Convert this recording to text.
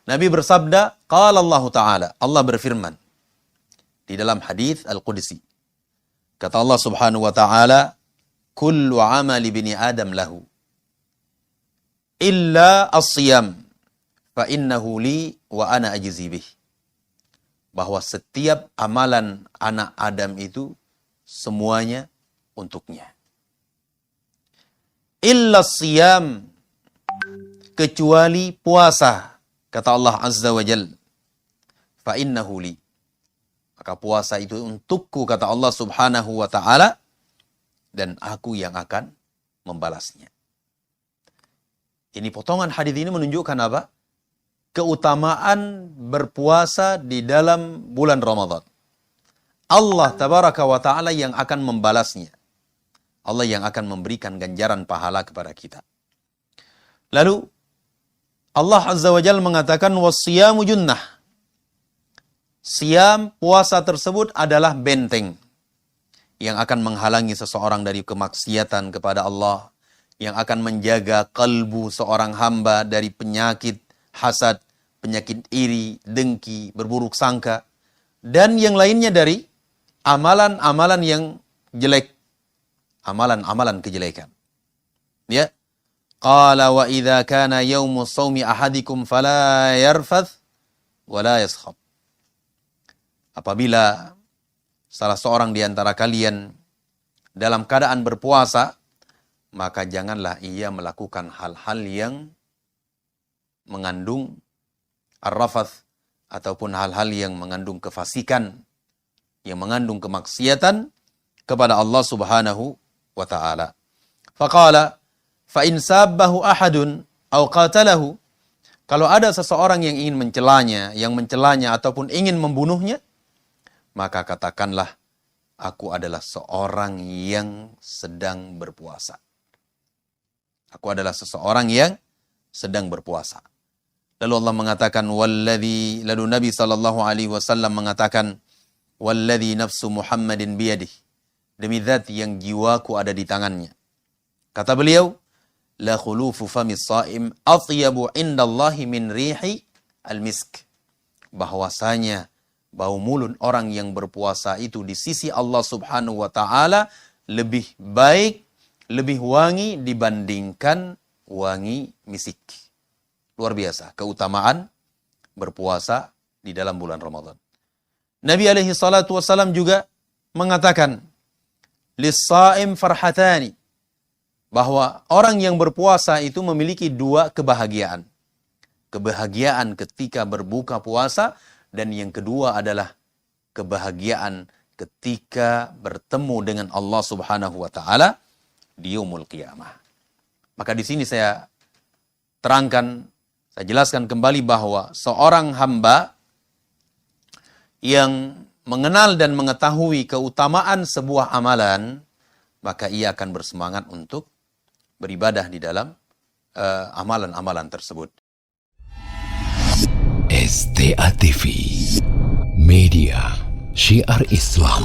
Nabi bersabda, qala Allah Ta'ala, Allah berfirman di dalam hadis Al-Qudsi. Kata Allah Subhanahu wa Ta'ala, kullu amali bini Adam lahu illa as-siyam fa innahu li wa ana ajzi bih. Bahwa setiap amalan anak Adam itu semuanya untuknya. Illa as-siyam, kecuali puasa. Kata Allah Azza wa Jal, fa innahu li, maka puasa itu untukku, kata Allah Subhanahu wa Ta'ala, dan aku yang akan membalasnya. Ini potongan hadis ini menunjukkan apa? Keutamaan berpuasa di dalam bulan Ramadan. Allah Tabaraka wa Ta'ala yang akan membalasnya. Allah yang akan memberikan ganjaran pahala kepada kita. Lalu Allah Azza wa Jalla mengatakan wasiyamu junnah. Siam, puasa tersebut adalah benteng yang akan menghalangi seseorang dari kemaksiatan kepada Allah, yang akan menjaga kalbu seorang hamba dari penyakit hasad, penyakit iri, dengki, berburuk sangka, dan yang lainnya dari amalan-amalan yang jelek, amalan-amalan kejelekan. Ya. Qala wa idza kana yaumu shaumi ahadikum fala yarfath wa la yaskhab. Apabila salah seorang di antara kalian dalam keadaan berpuasa, maka janganlah ia melakukan hal-hal yang mengandung ar-rafath ataupun hal-hal yang mengandung kefasikan, yang mengandung kemaksiatan kepada Allah Subhanahu wa Ta'ala. Faqala fa in sabbahu ahadun aw qatalahu, kalau ada seseorang yang ingin mencelanya ataupun ingin membunuhnya, maka katakanlah aku adalah seorang yang sedang berpuasa. Aku adalah seseorang yang sedang berpuasa. Lalu Allah mengatakan lalu Nabi sallallahu alaihi wasallam mengatakan walladzi nafsu Muhammadin biyadihi, demi zat yang jiwaku ada di tangannya. Kata beliau, la khulufu famis shaim atyabu indallahi min rihi al-misk. Bahwasanya bau mulut orang yang berpuasa itu di sisi Allah Subhanahu wa Ta'ala lebih baik, lebih wangi dibandingkan wangi misik. Luar biasa keutamaan berpuasa di dalam bulan Ramadan. Nabi alaihi salatu wasallam juga mengatakan lis-shaim farhatani, bahwa orang yang berpuasa itu memiliki dua kebahagiaan. Kebahagiaan ketika berbuka puasa, dan yang kedua adalah kebahagiaan ketika bertemu dengan Allah Subhanahu wa Ta'ala di yaumul qiyamah. Maka di sini saya terangkan, saya jelaskan kembali bahwa seorang hamba yang mengenal dan mengetahui keutamaan sebuah amalan, maka ia akan bersemangat untuk beribadah di dalam amalan-amalan tersebut. STA TV Media Syiar Islam.